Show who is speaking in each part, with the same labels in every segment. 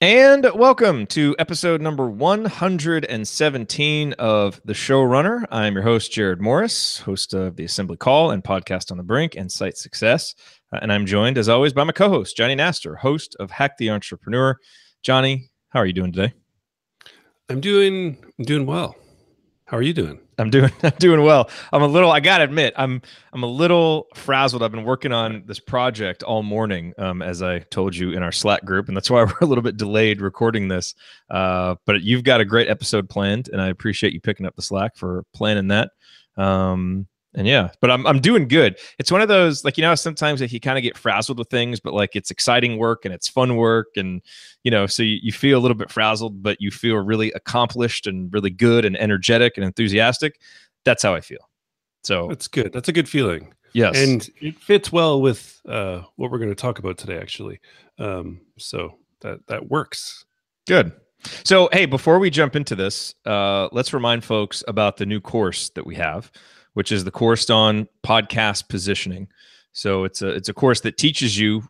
Speaker 1: And welcome to episode number 117 of The Showrunner. I'm your host, Jared Morris, host of The Assembly Call and Podcast on the Brink and Site Success. And I'm joined, as always, by my co-host, Johnny Nastor, host of Hack the Entrepreneur. Johnny, how are you doing today?
Speaker 2: I'm doing well. How are you doing?
Speaker 1: I'm doing well. I gotta admit, I'm a little frazzled. I've been working on this project all morning, as I told you in our Slack group, and that's why we're a little bit delayed recording this. But you've got a great episode planned, and I appreciate you picking up the slack for planning that. And yeah, but I'm doing good. It's one of those, like, sometimes like you kind of get frazzled with things, but like it's exciting work and it's fun work, and so you feel a little bit frazzled, but you feel really accomplished and really good and energetic and enthusiastic. That's how I feel. So
Speaker 2: that's good. That's a good feeling.
Speaker 1: Yes,
Speaker 2: and it fits well with what we're going to talk about today, actually. So that works.
Speaker 1: Good. So hey, before we jump into this, let's remind folks about the new course that we have, which is the course on podcast positioning. So it's a course that teaches you,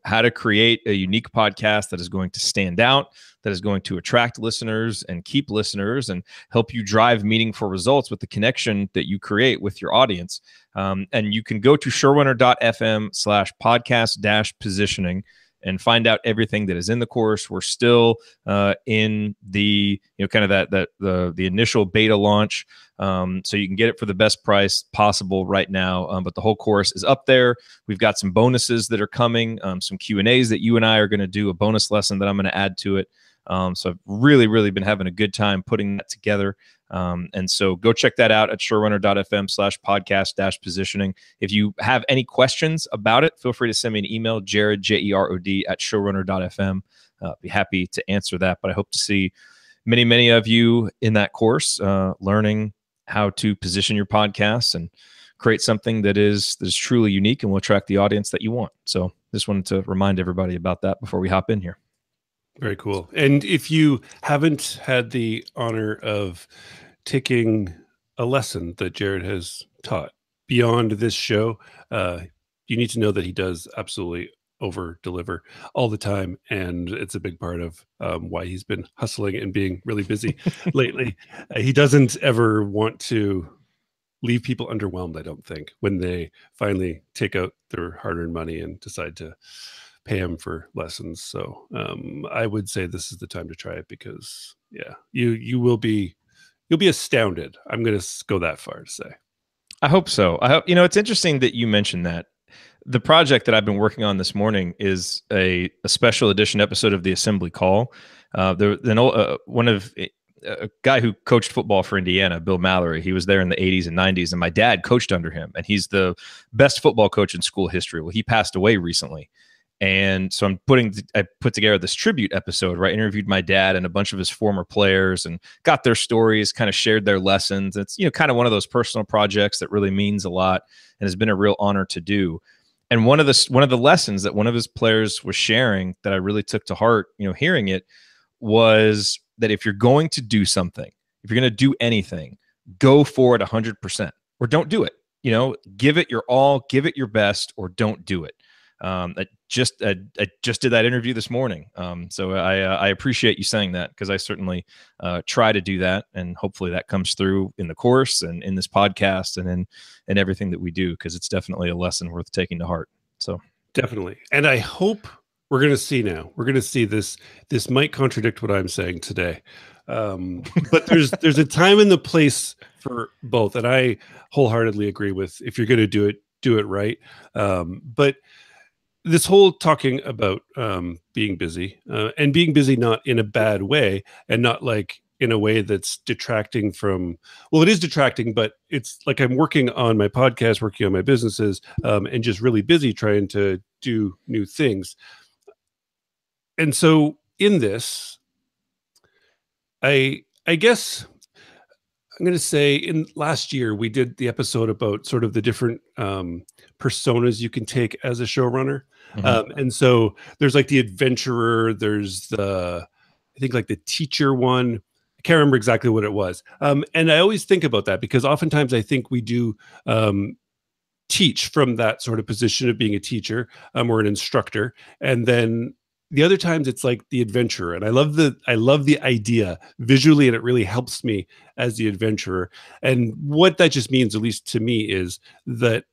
Speaker 1: how to create a unique podcast that is going to stand out, that is going to attract listeners and keep listeners and help you drive meaningful results with the connection that you create with your audience. And you can go to showrunner.fm/podcast-positioning and find out everything that is in the course. We're still in the, kind of the initial beta launch. So you can get it for the best price possible right now. But the whole course is up there. We've got some bonuses that are coming, some Q&As that you and I are going to do, a bonus lesson that I'm going to add to it. So I've really, really been having a good time putting that together. And so go check that out at showrunner.fm/podcast-positioning. If you have any questions about it, feel free to send me an email, Jared, Jerod, @showrunner.fm. Be happy to answer that. But I hope to see many, many of you in that course, learning how to position your podcasts and create something that is truly unique and will attract the audience that you want. So just wanted to remind everybody about that before we hop in here.
Speaker 2: Very cool. And if you haven't had the honor of taking a lesson that Jared has taught beyond this show, you need to know that he does absolutely over deliver all the time, and it's a big part of why he's been hustling and being really busy lately. He doesn't ever want to leave people underwhelmed, I don't think, when they finally take out their hard-earned money and decide to pay him for lessons. So I would say this is the time to try it, because you'll be astounded. I'm going to go that far to say.
Speaker 1: I hope so. I hope, it's interesting that you mentioned that. The project that I've been working on this morning is a special edition episode of the Assembly Call. A guy who coached football for Indiana, Bill Mallory, he was there in the 80s and 90s, and my dad coached under him, and he's the best football coach in school history. Well, he passed away recently. And so I put together this tribute episode where I interviewed my dad and a bunch of his former players and got their stories, kind of shared their lessons. It's, kind of one of those personal projects that really means a lot and has been a real honor to do. And one of the lessons that one of his players was sharing that I really took to heart, hearing it, was that if you're going to do something, if you're going to do anything, go for it 100%, or don't do it. Give it your all, give it your best, or don't do it. I just did that interview this morning. So I appreciate you saying that, because I certainly try to do that, and hopefully that comes through in the course and in this podcast and in everything that we do, because it's definitely a lesson worth taking to heart. So
Speaker 2: definitely. And I hope we're going to see this. This might contradict what I'm saying today. But there's a time and the place for both. And I wholeheartedly agree with, if you're going to do it right. But this whole talking about being busy, and being busy not in a bad way, and not like in a way that's detracting from, well, it is detracting, but it's like I'm working on my podcast, working on my businesses, and just really busy trying to do new things. And so in this, I guess I'm going to say, in last year, we did the episode about sort of the different personas you can take as a showrunner. Mm-hmm. And so there's like the adventurer, there's I think like the teacher one. I can't remember exactly what it was. And I always think about that, because oftentimes I think we do teach from that sort of position of being a teacher or an instructor. And then the other times it's like the adventurer, and I love the idea visually, and it really helps me as the adventurer. And what that just means, at least to me, is that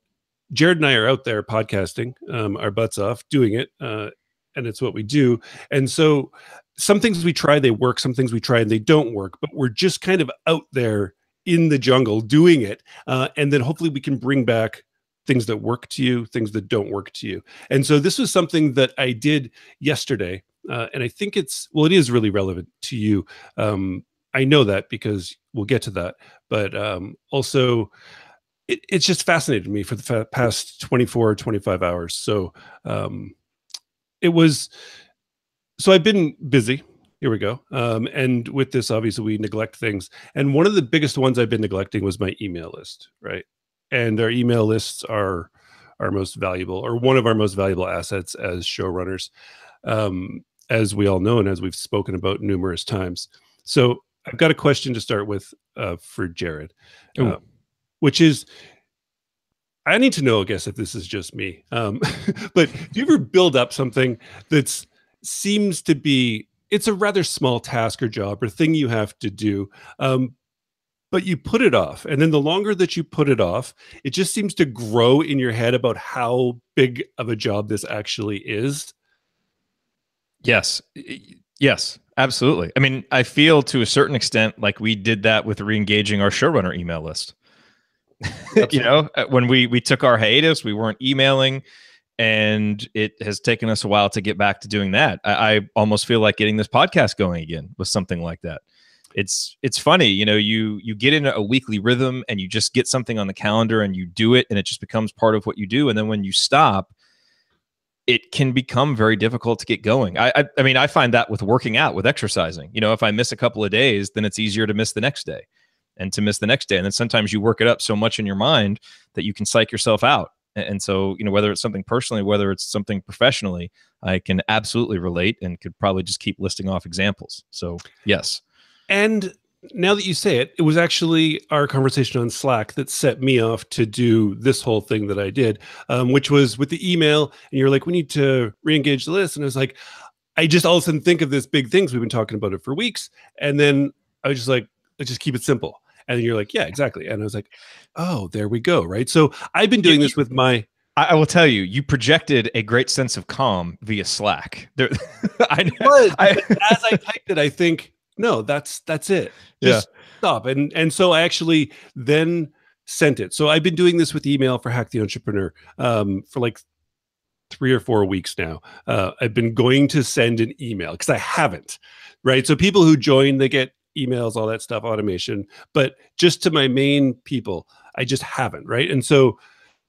Speaker 2: Jared and I are out there podcasting our butts off, doing it, and it's what we do. And so some things we try, they work. Some things we try and they don't work. But we're just kind of out there in the jungle doing it, and then hopefully we can bring back things that work to you, things that don't work to you. And so this was something that I did yesterday, and I think it is really relevant to you. I know that because we'll get to that, but also it's just fascinated me for the past 24 or 25 hours. So it was, so I've been busy. Here we go. And with this, obviously, we neglect things. And one of the biggest ones I've been neglecting was my email list, right? And our email lists are our most valuable, or one of our most valuable assets as showrunners, as we all know, and as we've spoken about numerous times. So I've got a question to start with for Jared, which is, I need to know, I guess, if this is just me, but do you ever build up something that seems to be, it's a rather small task or job or thing you have to do, but you put it off, and then the longer that you put it off, it just seems to grow in your head about how big of a job this actually is?
Speaker 1: Yes. Yes, absolutely. I mean, I feel to a certain extent like we did that with re-engaging our showrunner email list. You know, when we took our hiatus, we weren't emailing, and it has taken us a while to get back to doing that. I almost feel like getting this podcast going again with something like that. It's funny, you know, you get in a weekly rhythm and you just get something on the calendar and you do it, and it just becomes part of what you do. And then when you stop, it can become very difficult to get going. I mean, I find that with working out, with exercising. You know, if I miss a couple of days, then it's easier to miss the next day and to miss the next day. And then sometimes you work it up so much in your mind that you can psych yourself out. And so, you know, whether it's something personally, whether it's something professionally, I can absolutely relate and could probably just keep listing off examples. So, yes.
Speaker 2: And now that you say it, it was actually our conversation on Slack that set me off to do this whole thing that I did, which was with the email. And you're like, we need to re-engage the list. And I was like, I just all of a sudden think of this big things. We've been talking about it for weeks. And then I was just like, let's just keep it simple. And then you're like, yeah, exactly. And I was like, oh, there we go. Right. So I've been doing this with my,
Speaker 1: I will tell you, you projected a great sense of calm via Slack. There,
Speaker 2: as I typed it, I think, no, that's it. Just stop. And so I actually then sent it. So I've been doing this with email for Hack the Entrepreneur for like 3 or 4 weeks now. I've been going to send an email because I haven't, right? So people who join, they get emails, all that stuff, automation, but just to my main people, I just haven't, right? And so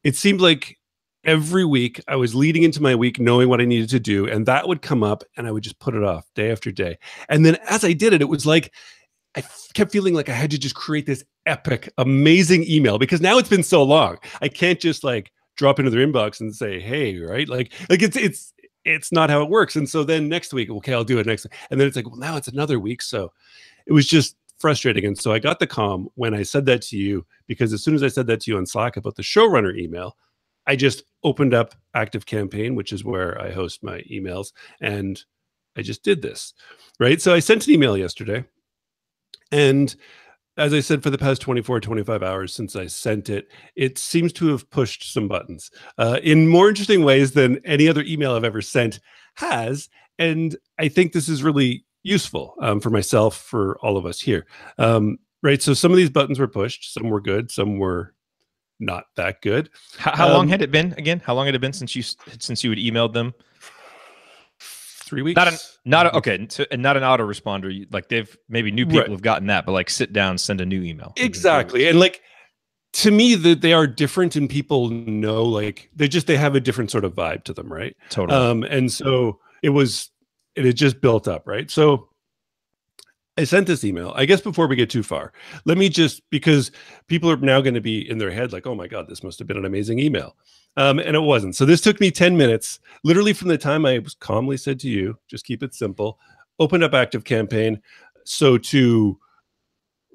Speaker 2: it seemed like every week I was leading into my week knowing what I needed to do, and that would come up and I would just put it off day after day. And then as I did it, it was like I kept feeling like I had to just create this epic, amazing email, because now it's been so long. I can't just like drop into their inbox and say, hey, right? Like it's not how it works. And so then next week, okay, I'll do it next week. And then it's like, well, now it's another week. So it was just frustrating. And so I got the calm when I said that to you, because as soon as I said that to you on Slack about the showrunner email, I just opened up ActiveCampaign, which is where I host my emails, and I just did this, right? So I sent an email yesterday, and as I said, for the past 24, 25 hours since I sent it, it seems to have pushed some buttons in more interesting ways than any other email I've ever sent has. And I think this is really useful for myself, for all of us here, right? So some of these buttons were pushed, some were good, some were not that good.
Speaker 1: How long had it been again? How long had it been since you had emailed them?
Speaker 2: 3 weeks.
Speaker 1: Okay. So, and not an autoresponder. Like they've maybe new people have gotten that, but like sit down, send a new email.
Speaker 2: Exactly. And like, to me, that they are different, and people know, like they have a different sort of vibe to them, right?
Speaker 1: Totally.
Speaker 2: And so it had just built up, right? So I sent this email. I guess before we get too far, let me just, because people are now going to be in their head like, oh my God, this must have been an amazing email. And it wasn't. So this took me 10 minutes, literally from the time I was calmly said to you, just keep it simple, opened up ActiveCampaign. So to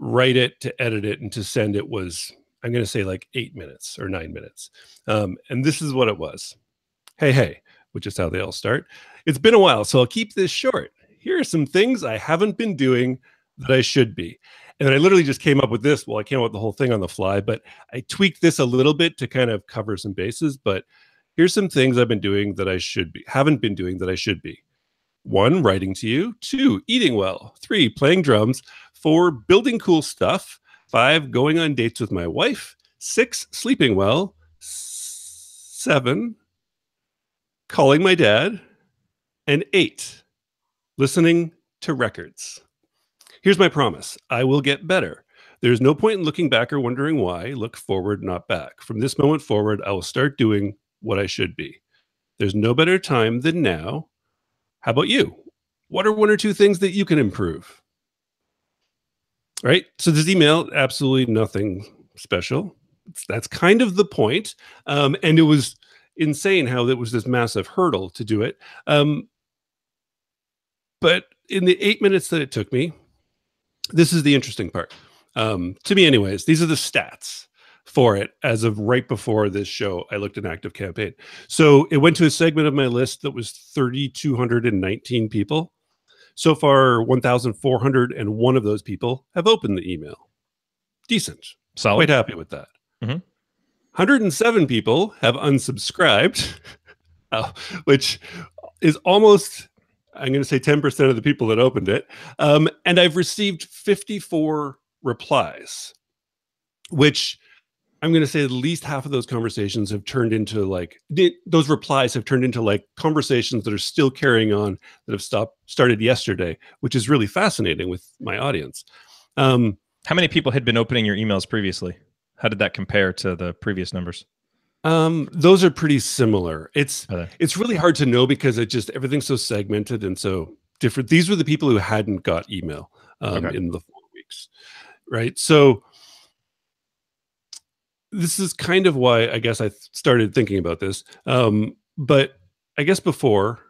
Speaker 2: write it, to edit it, and to send it was, I'm going to say like 8 minutes or 9 minutes. And this is what it was. Hey, which is how they all start. It's been a while, so I'll keep this short. Here are some things I haven't been doing that I should be. And then I literally just came up with this. Well, I came up with the whole thing on the fly, but I tweaked this a little bit to kind of cover some bases. But here's some things I've been doing that I should be, haven't been doing that I should be. 1, writing to you. 2, eating well. 3, playing drums. 4, building cool stuff. 5, going on dates with my wife. 6, sleeping well. 7, calling my dad. And 8, listening to records. Here's my promise. I will get better. There's no point in looking back or wondering why. Look forward, not back. From this moment forward, I will start doing what I should be. There's no better time than now. How about you? What are 1 or 2 things that you can improve? Right? So this email, absolutely nothing special. That's kind of the point. And it was insane how it was this massive hurdle to do it. But in the 8 minutes that it took me, this is the interesting part. To me anyways, these are the stats for it as of right before this show. I looked at Active Campaign. So it went to a segment of my list that was 3,219 people. So far, 1,401 of those people have opened the email. Decent.
Speaker 1: Solid.
Speaker 2: Quite happy with that. 107 people have unsubscribed, which is almost, I'm going to say 10% of the people that opened it. And I've received 54 replies, which I'm going to say at least half of those conversations have turned into those replies have turned into conversations that are still carrying on that have started yesterday, which is really fascinating with my audience.
Speaker 1: How many people had been opening your emails previously? How did that compare to the previous numbers?
Speaker 2: Those are pretty similar. It's really hard to know because everything's so segmented and so different. These were the people who hadn't got email in the 4 weeks, right? So this is kind of why I guess I started thinking about this. But I guess before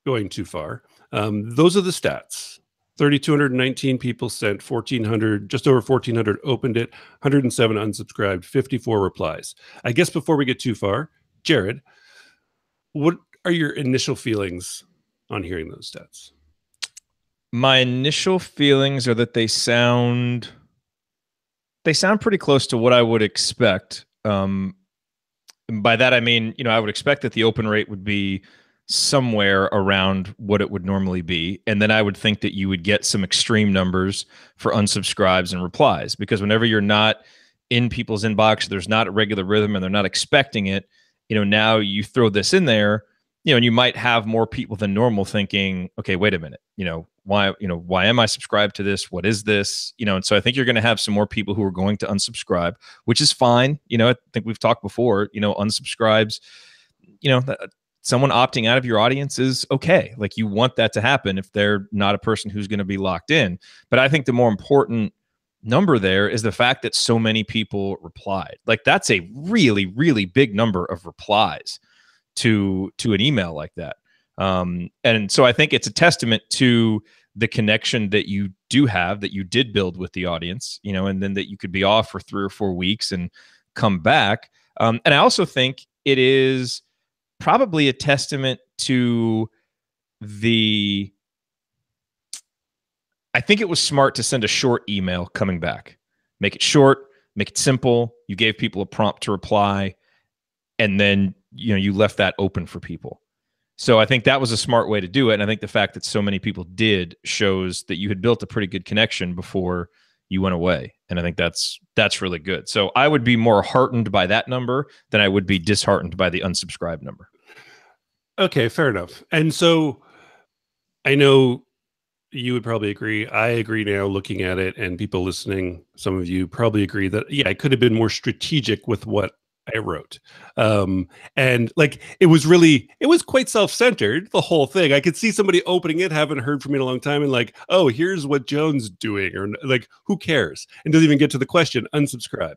Speaker 2: going too far, those are the stats. 3,219 people sent, 1,400, just over 1,400 opened it, 107 unsubscribed, 54 replies. I guess before we get too far, Jared, what are your initial feelings on hearing those stats?
Speaker 1: My initial feelings are that they sound pretty close to what I would expect. By that, I mean, I would expect that the open rate would be somewhere around what it would normally be. And then I would think that you would get some extreme numbers for unsubscribes and replies, because whenever you're not in people's inbox, there's not a regular rhythm and they're not expecting it, now you throw this in there, and you might have more people than normal thinking, okay, wait a minute, why am I subscribed to this? What is this? And so I think you're going to have some more people who are going to unsubscribe, which is fine. I think we've talked before, unsubscribes, someone opting out of your audience is okay. You want that to happen if they're not a person who's going to be locked in. But I think the more important number there is the fact that so many people replied. That's a really, really big number of replies to an email like that. And so I think it's a testament to the connection that you do have, that you did build with the audience, and then that you could be off for 3 or 4 weeks and come back. And I also think it is probably a testament to I think it was smart to send a short email coming back. Make it short, make it simple. You gave people a prompt to reply, and then you left that open for people. So I think that was a smart way to do it. And I think the fact that so many people did shows that you had built a pretty good connection before you went away. And I think that's really good. So I would be more heartened by that number than I would be disheartened by the unsubscribed number.
Speaker 2: Okay, fair enough. And so I know you would probably agree. I agree now looking at it, and people listening, some of you probably agree that, I could have been more strategic with what I wrote. And it was quite self-centered, the whole thing. I could see somebody opening it, haven't heard from me in a long time, and oh, here's what Joan's doing, or who cares? And doesn't even get to the question, unsubscribe.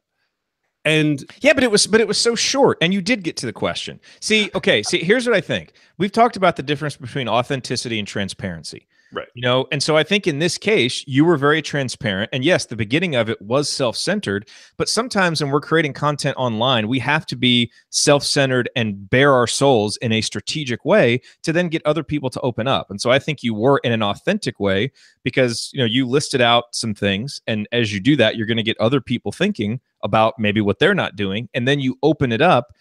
Speaker 2: And
Speaker 1: yeah, but it was so short, and you did get to the question. See, here's what I think. We've talked about the difference between authenticity and transparency.
Speaker 2: Right.
Speaker 1: And so I think in this case, you were very transparent. And yes, the beginning of it was self-centered, but sometimes when we're creating content online, we have to be self-centered and bare our souls in a strategic way to then get other people to open up. And so I think you were in an authentic way because, you listed out some things. And as you do that, you're going to get other people thinking about maybe what they're not doing. And then you open it up.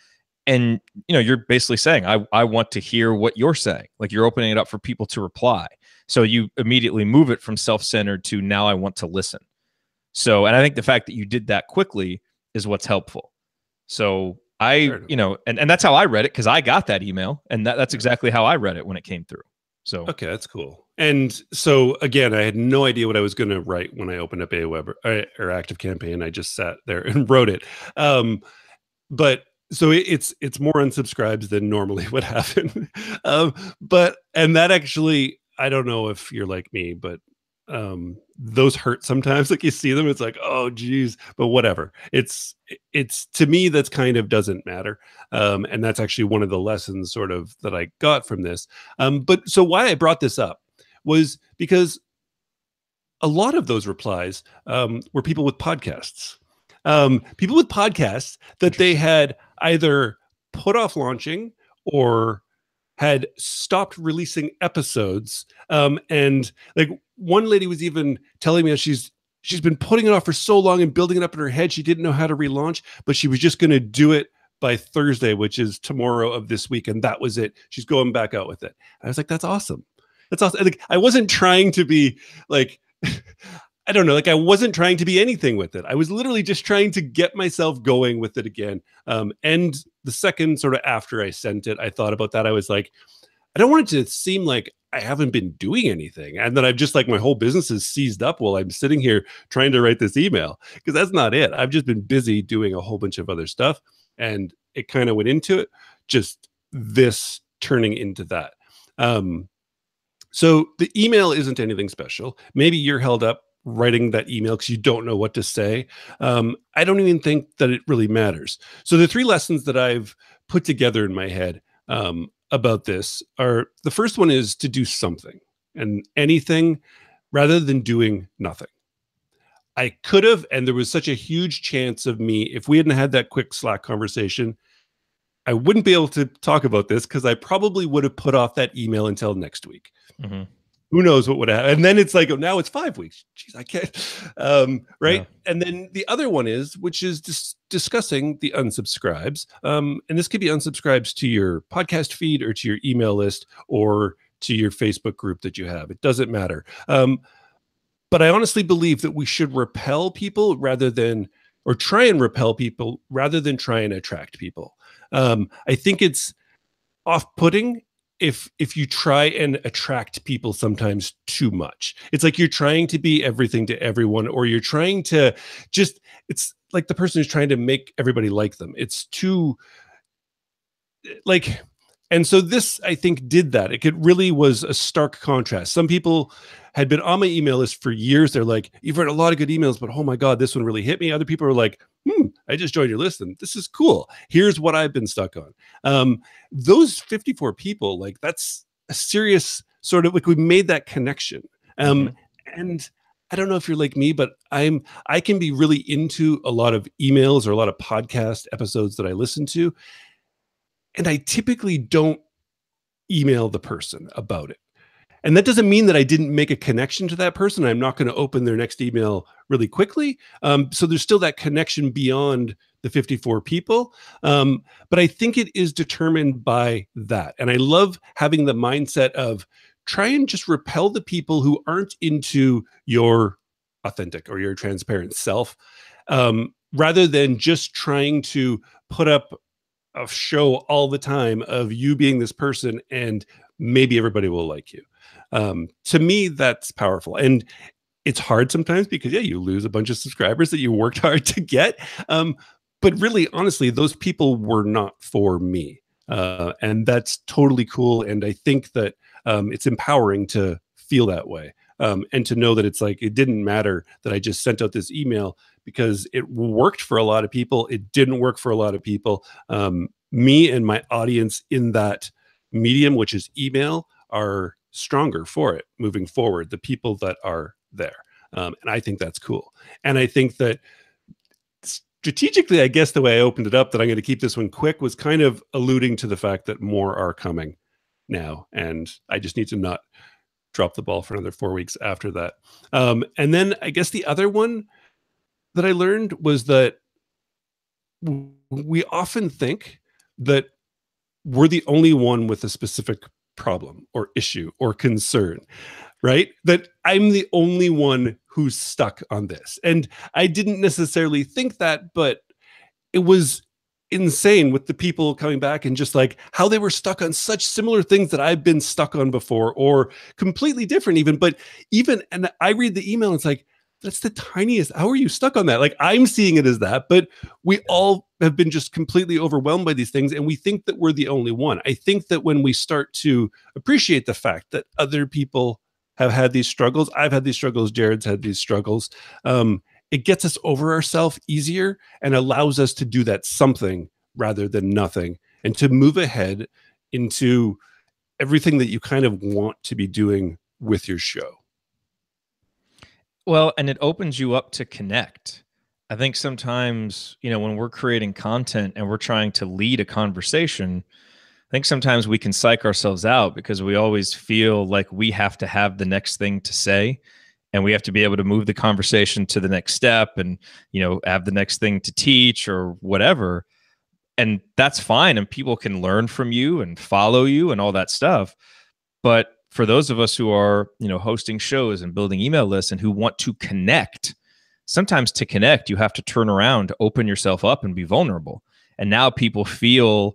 Speaker 1: And you're basically saying, I want to hear what you're saying. Like you're opening it up for people to reply. So you immediately move it from self-centered to now I want to listen. So, and I think the fact that you did that quickly is what's helpful. So and that's how I read it, because I got that email, and that's exactly how I read it when it came through. So
Speaker 2: okay, that's cool. And so again, I had no idea what I was going to write when I opened up Aweber or ActiveCampaign. I just sat there and wrote it. But so it's more unsubscribes than normally would happen. And that actually, I don't know if you're like me, but those hurt sometimes. Like you see them, it's like, oh geez, but whatever. It's to me, that's kind of doesn't matter. And that's actually one of the lessons sort of that I got from this. But so why I brought this up was because a lot of those replies were people with podcasts. People with podcasts that they had either put off launching or had stopped releasing episodes. And like one lady was even telling me that she's been putting it off for so long and building it up in her head. She didn't know how to relaunch, but she was just going to do it by Thursday, which is tomorrow of this week. And that was it. She's going back out with it. I was like, that's awesome. That's awesome. Like, I wasn't trying to be like, I don't know, like I wasn't trying to be anything with it. I was literally just trying to get myself going with it again. And the second sort of after I sent it, I thought about that. I was like, I don't want it to seem like I haven't been doing anything and that I've just like my whole business is seized up while I'm sitting here trying to write this email, because that's not it. I've just been busy doing a whole bunch of other stuff, and it kind of went into it, just this turning into that. So the email isn't anything special. Maybe you're held up writing that email because you don't know what to say. I don't even think that it really matters. So the 3 lessons that I've put together in my head about this are, the first one is to do something and anything rather than doing nothing. I could have, and there was such a huge chance of me, if we hadn't had that quick Slack conversation, I wouldn't be able to talk about this because I probably would have put off that email until next week. Mm-hmm. Who knows what would happen? And then it's like, oh, now it's 5 weeks. Jeez, I can't. Right. Yeah. And then the other one is, which is discussing the unsubscribes. And this could be unsubscribes to your podcast feed or to your email list or to your Facebook group that you have. It doesn't matter. But I honestly believe that we should repel people rather than, or try and repel people rather than try and attract people. I think it's off-putting if you try and attract people sometimes too much. It's like you're trying to be everything to everyone, or you're trying to just, it's like the person who's trying to make everybody like them. It's too like, and so this, I think, did that. It really was a stark contrast. Some people had been on my email list for years. They're like, you've read a lot of good emails, but oh my God, this one really hit me. Other people are like, I just joined your list and this is cool. Here's what I've been stuck on. Those 54 people, like that's a serious sort of, like we made that connection. And I don't know if you're like me, but I can be really into a lot of emails or a lot of podcast episodes that I listen to. And I typically don't email the person about it. And that doesn't mean that I didn't make a connection to that person. I'm not going to open their next email really quickly. So there's still that connection beyond the 54 people. But I think it is determined by that. And I love having the mindset of try and just repel the people who aren't into your authentic or your transparent self, rather than just trying to put up a show all the time of you being this person and maybe everybody will like you. To me, that's powerful. And it's hard sometimes because, yeah, you lose a bunch of subscribers that you worked hard to get. But really, honestly, those people were not for me. And that's totally cool. And I think that it's empowering to feel that way. And to know that it's like, it didn't matter that I just sent out this email because it worked for a lot of people. It didn't work for a lot of people. Me and my audience in that medium, which is email, are stronger for it moving forward, the people that are there. And I think that's cool. And I think that strategically, I guess the way I opened it up, that I'm going to keep this one quick, was kind of alluding to the fact that more are coming now. And I just need to not drop the ball for another 4 weeks after that. And then I guess the other one that I learned was that we often think that we're the only one with a specific problem or issue or concern, right? That I'm the only one who's stuck on this. And I didn't necessarily think that, but it was insane with the people coming back and just like how they were stuck on such similar things that I've been stuck on before, or completely different even. But even, and I read the email, and it's like, that's the tiniest. How are you stuck on that? Like, I'm seeing it as that, but we all have been just completely overwhelmed by these things, and we think that we're the only one. I think that when we start to appreciate the fact that other people have had these struggles, I've had these struggles, Jared's had these struggles, it gets us over ourselves easier and allows us to do that something rather than nothing, and to move ahead into everything that you kind of want to be doing with your show.
Speaker 1: Well, and it opens you up to connect. I think sometimes, when we're creating content and we're trying to lead a conversation, I think sometimes we can psych ourselves out because we always feel like we have to have the next thing to say, and we have to be able to move the conversation to the next step and, have the next thing to teach or whatever. And that's fine. And people can learn from you and follow you and all that stuff. But for those of us who are, hosting shows and building email lists and who want to connect, sometimes to connect, you have to turn around, open yourself up and be vulnerable. And now people feel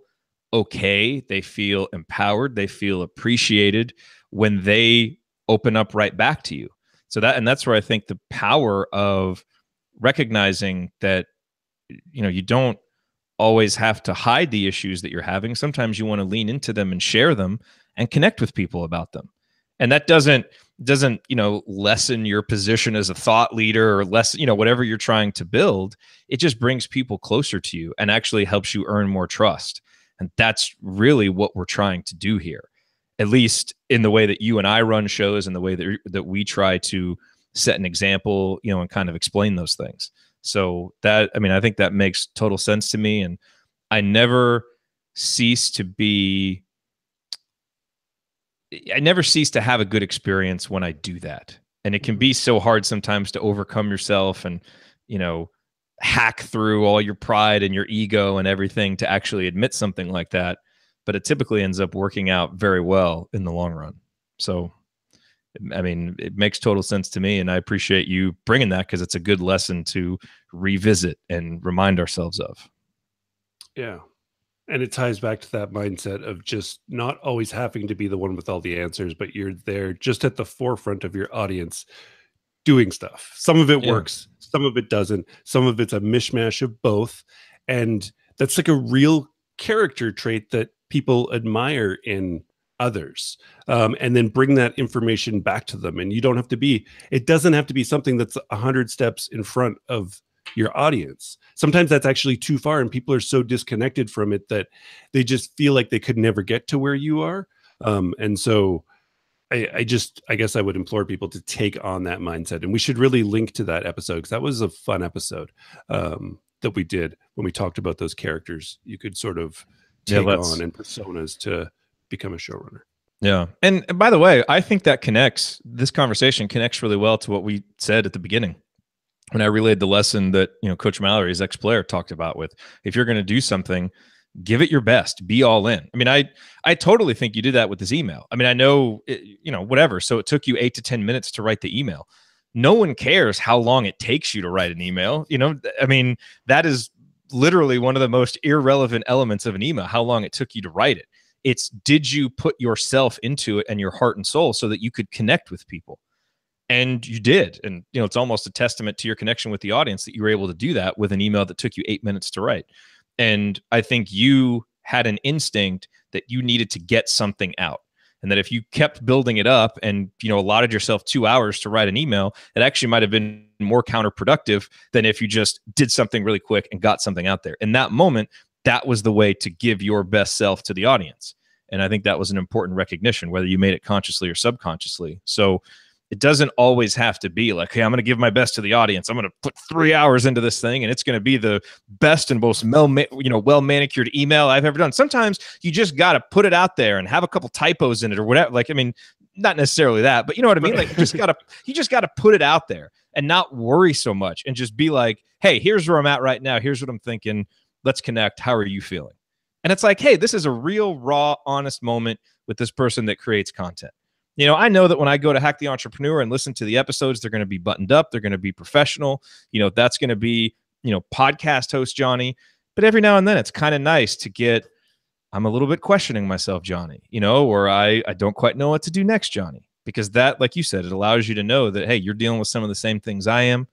Speaker 1: okay. They feel empowered. They feel appreciated when they open up right back to you. So that's where I think the power of recognizing that, you don't always have to hide the issues that you're having. Sometimes you want to lean into them and share them and connect with people about them. And that doesn't, lessen your position as a thought leader or less, whatever you're trying to build. It just brings people closer to you and actually helps you earn more trust. And that's really what we're trying to do here, at least in the way that you and I run shows and the way that we try to set an example, and kind of explain those things. So I think that makes total sense to me. And I never cease to have a good experience when I do that. And it can be so hard sometimes to overcome yourself and, hack through all your pride and your ego and everything to actually admit something like that. But it typically ends up working out very well in the long run. So, it makes total sense to me. And I appreciate you bringing that because it's a good lesson to revisit and remind ourselves of.
Speaker 2: Yeah. And it ties back to that mindset of just not always having to be the one with all the answers, but you're there just at the forefront of your audience doing stuff. Some of it works, some of it doesn't. Some of it's a mishmash of both. And that's like a real character trait that people admire in others, and then bring that information back to them. And it doesn't have to be something that's 100 steps in front of your audience. Sometimes that's actually too far, and people are so disconnected from it that they just feel like they could never get to where you are. And so I guess I would implore people to take on that mindset, and we should really link to that episode because that was a fun episode that we did when we talked about those characters you could sort of take on and personas to become a showrunner.
Speaker 1: Yeah. And by the way, I think that this conversation connects really well to what we said at the beginning when I relayed the lesson that, Coach Mallory, his ex-player, talked about with, if you're going to do something, give it your best, be all in. I totally think you did that with this email. I know, whatever. So it took you 8 to 10 minutes to write the email. No one cares how long it takes you to write an email. That is literally one of the most irrelevant elements of an email, how long it took you to write it. It's, did you put yourself into it and your heart and soul so that you could connect with people? And you did. And, it's almost a testament to your connection with the audience that you were able to do that with an email that took you 8 minutes to write. And I think you had an instinct that you needed to get something out. And that if you kept building it up and, allotted yourself 2 hours to write an email, it actually might have been more counterproductive than if you just did something really quick and got something out there. In that moment, that was the way to give your best self to the audience. And I think that was an important recognition, whether you made it consciously or subconsciously. So it doesn't always have to be like, hey, I'm going to give my best to the audience. I'm going to put 3 hours into this thing, and it's going to be the best and most well manicured email I've ever done. Sometimes you just got to put it out there and have a couple typos in it or whatever. Like, I mean, not necessarily that, but you know what I mean? Like, you just got to put it out there and not worry so much and just be like, hey, here's where I'm at right now. Here's what I'm thinking. Let's connect. How are you feeling? And it's like, hey, this is a real, raw, honest moment with this person that creates content. You know, I know that when I go to Hack the Entrepreneur and listen to the episodes, they're going to be buttoned up. They're going to be professional. You know, that's going to be, podcast host Johnny. But every now and then it's kind of nice to get, I'm a little bit questioning myself, Johnny, or I don't quite know what to do next, Johnny. Because that, like you said, it allows you to know that, hey, you're dealing with some of the same things I am.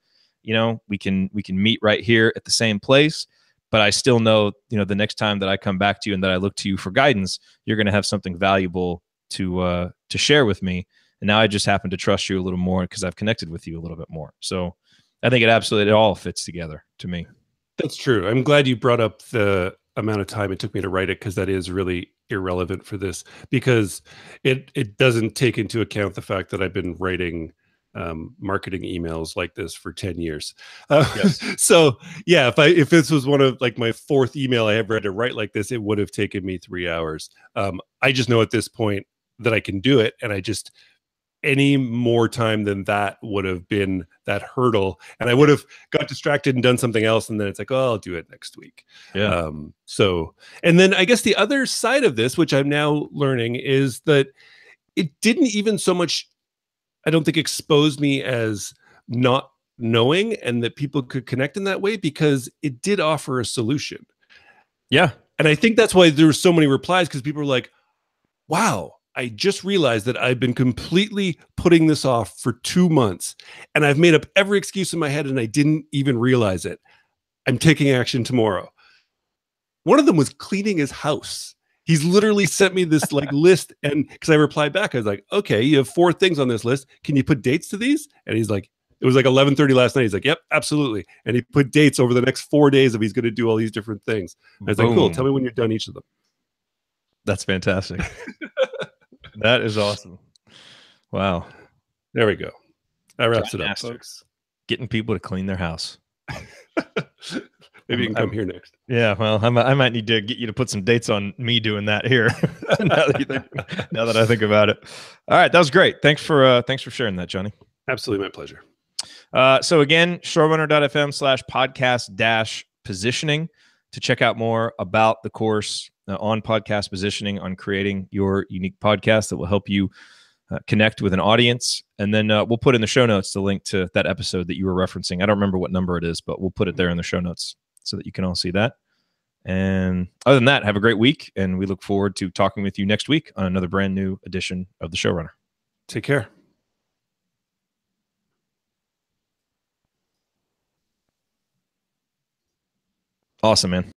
Speaker 1: We can meet right here at the same place. But I still know, the next time that I come back to you and that I look to you for guidance, you're going to have something valuable to share with me. And now I just happen to trust you a little more because I've connected with you a little bit more. So I think it all fits together to me.
Speaker 2: That's true. I'm glad you brought up the amount of time it took me to write it, because that is really irrelevant for this, because it doesn't take into account the fact that I've been writing marketing emails like this for 10 years.
Speaker 1: Yes.
Speaker 2: So yeah, if this was one of like my fourth email I ever had to write like this, it would have taken me 3 hours. I just know at this point that I can do it. And any more time than that would have been that hurdle. And I would have got distracted and done something else. And then it's like, oh, I'll do it next week.
Speaker 1: Yeah.
Speaker 2: And then I guess the other side of this, which I'm now learning, is that it didn't even so much, I don't think, expose me as not knowing and that people could connect in that way, because it did offer a solution.
Speaker 1: Yeah.
Speaker 2: And I think that's why there were so many replies, because people were like, wow, I just realized that I've been completely putting this off for 2 months and I've made up every excuse in my head and I didn't even realize it. I'm taking action tomorrow. One of them was cleaning his house. He's literally sent me this list, and because I replied back, I was like, okay, you have 4 things on this list. Can you put dates to these? And he's like, it was like 11:30 last night. He's like, yep, absolutely. And he put dates over the next 4 days of he's going to do all these different things. I was like, cool, tell me when you're done each of them.
Speaker 1: That's fantastic. That is awesome. Wow.
Speaker 2: There we go. That wraps it up, folks.
Speaker 1: Getting people to clean their house.
Speaker 2: Maybe you can come here next.
Speaker 1: Yeah, well, I might need to get you to put some dates on me doing that here. now that I think about it. All right, that was great. Thanks for sharing that, Johnny.
Speaker 2: Absolutely, my pleasure.
Speaker 1: So again, showrunner.fm/podcast-positioning to check out more about the course on podcast positioning, on creating your unique podcast that will help you connect with an audience. And then we'll put in the show notes the link to that episode that you were referencing. I don't remember what number it is, but we'll put it there in the show notes so that you can all see that. And other than that, have a great week. And we look forward to talking with you next week on another brand new edition of The Showrunner.
Speaker 2: Take care.
Speaker 1: Awesome, man.